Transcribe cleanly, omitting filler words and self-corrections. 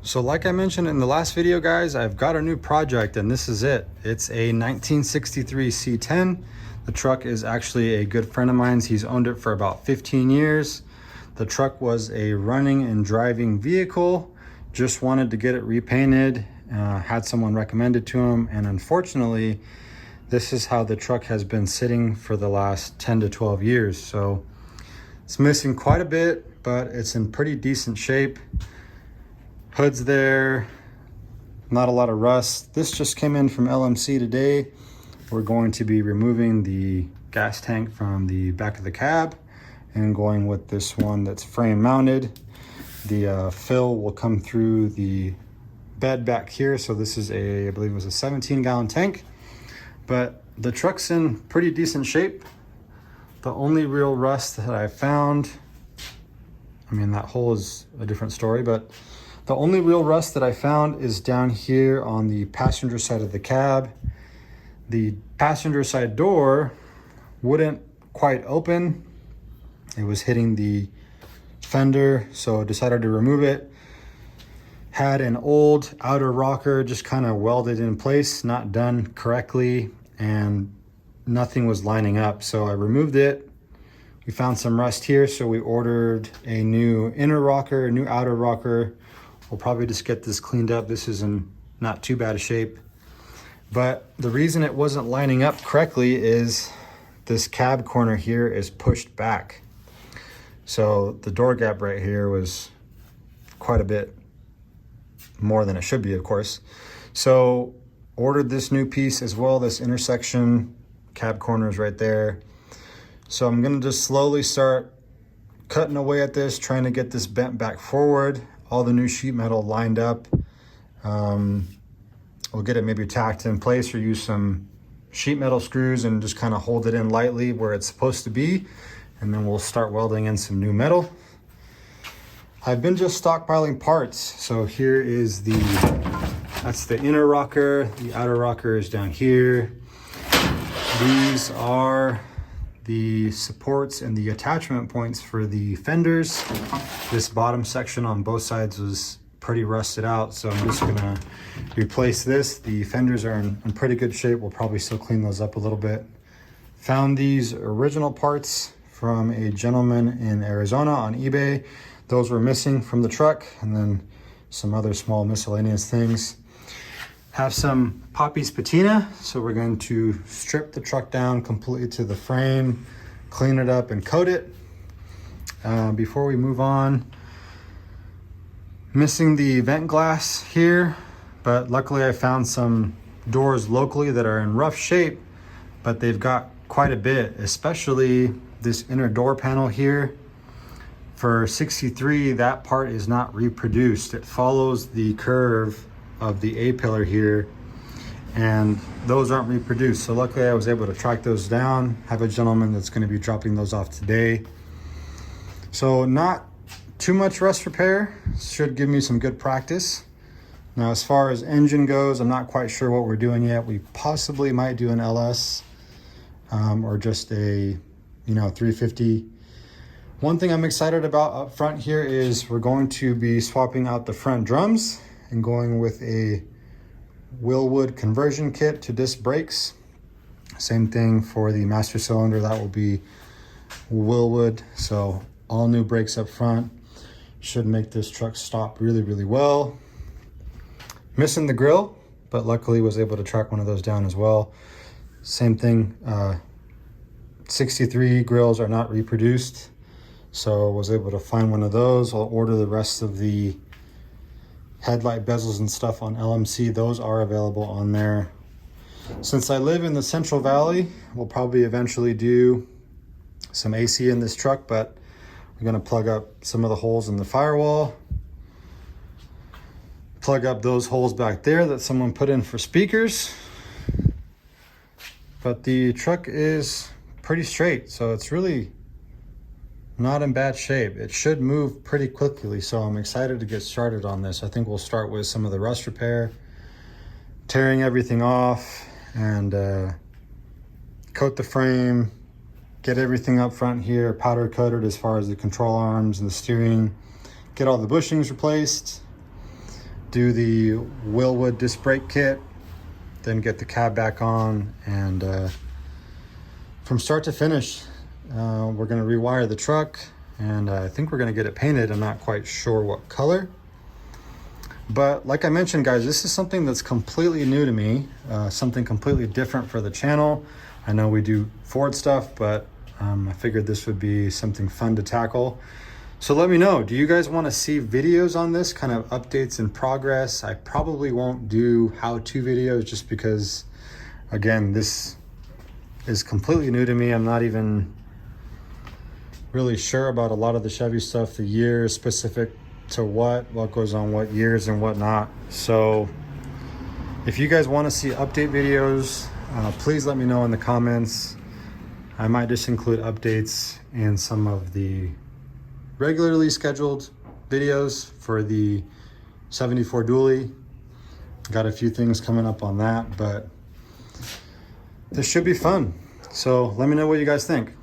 So like I mentioned in the last video, guys, I've got a new project and this is it. It's a 1963 C10. The truck is actually a good friend of mine's. He's owned it for about 15 years. The truck was a running and driving vehicle. Just wanted to get it repainted. Had someone recommend it to him, and unfortunately, this is how the truck has been sitting for the last 10 to 12 years. So it's missing quite a bit, but it's in pretty decent shape. Hood's there, not a lot of rust. This just came in from LMC today. We're going to be removing the gas tank from the back of the cab and going with this one that's frame mounted. The fill will come through the bed back here. So this is I believe it was a 17-gallon tank, but the truck's in pretty decent shape. The only real rust that I found, I mean, that hole is a different story, but the only real rust that I found is down here on the passenger side of the cab. The passenger side door wouldn't quite open. It was hitting the fender, so I decided to remove it. Had an old outer rocker just kind of welded in place, not done correctly, and nothing was lining up. So I removed it. We found some rust here, so we ordered a new inner rocker, a new outer rocker. We'll probably just get this cleaned up. This is in not too bad a shape. But the reason it wasn't lining up correctly is this cab corner here is pushed back. So the door gap right here was quite a bit more than it should be, of course. So ordered this new piece as well, this intersection, cab corner is right there. So I'm gonna just slowly start cutting away at this, trying to get this bent back forward. All the new sheet metal lined up. We'll get it maybe tacked in place or use some sheet metal screws and just kind of hold it in lightly where it's supposed to be. And then we'll start welding in some new metal. I've been just stockpiling parts. So here is that's the inner rocker. The outer rocker is down here. These are the supports and the attachment points for the fenders. This bottom section on both sides was pretty rusted out, so I'm just gonna replace this. The fenders are in pretty good shape. We'll probably still clean those up a little bit. Found these original parts from a gentleman in Arizona on eBay. Those were missing from the truck, and then some other small miscellaneous things. Have some Poppy's patina, so we're going to strip the truck down completely to the frame, clean it up and coat it. Before we move on, missing the vent glass here, but luckily I found some doors locally that are in rough shape, but they've got quite a bit, especially this inner door panel here. For 63, that part is not reproduced. It follows the curve of the A-pillar here, and those aren't reproduced. So luckily I was able to track those down, have a gentleman that's going to be dropping those off today. So not too much rust repair, should give me some good practice. Now as far as engine goes, I'm not quite sure what we're doing yet. We possibly might do an LS or just a 350. One thing I'm excited about up front here is we're going to be swapping out the front drums and going with a Willwood conversion kit to disc brakes. Same thing for the master cylinder, that will be Willwood. So all new brakes up front should make this truck stop really, really well. Missing the grill, but luckily was able to track one of those down as well. Same thing, 63 grills are not reproduced, so was able to find one of those. I'll order the rest of the headlight bezels and stuff on LMC. Those are available on there. Since I live in the Central Valley, we'll probably eventually do some AC in this truck, but we're gonna plug up some of the holes in the firewall, plug up those holes back there that someone put in for speakers. But the truck is pretty straight, so it's really not in bad shape. It should move pretty quickly, so I'm excited to get started on this. I think we'll start with some of the rust repair, tearing everything off, and coat the frame, get everything up front here powder coated as far as the control arms and the steering, get all the bushings replaced. do the Willwood disc brake kit, then get the cab back on, and from start to finish, we're gonna rewire the truck, and I think we're gonna get it painted. I'm not quite sure what color. But like I mentioned, guys, this is something that's completely new to me, something completely different for the channel. I know we do Ford stuff, but I figured this would be something fun to tackle. So let me know, do you guys want to see videos on this, kind of updates in progress? I probably won't do how-to videos just because, again, this is completely new to me. I'm not even really sure about a lot of the Chevy stuff, the years specific to what goes on what years and whatnot. So if you guys want to see update videos, please let me know in the comments. I might just include updates in some of the regularly scheduled videos for the 74 dually. Got a few things coming up on that, but this should be fun. So let me know what you guys think.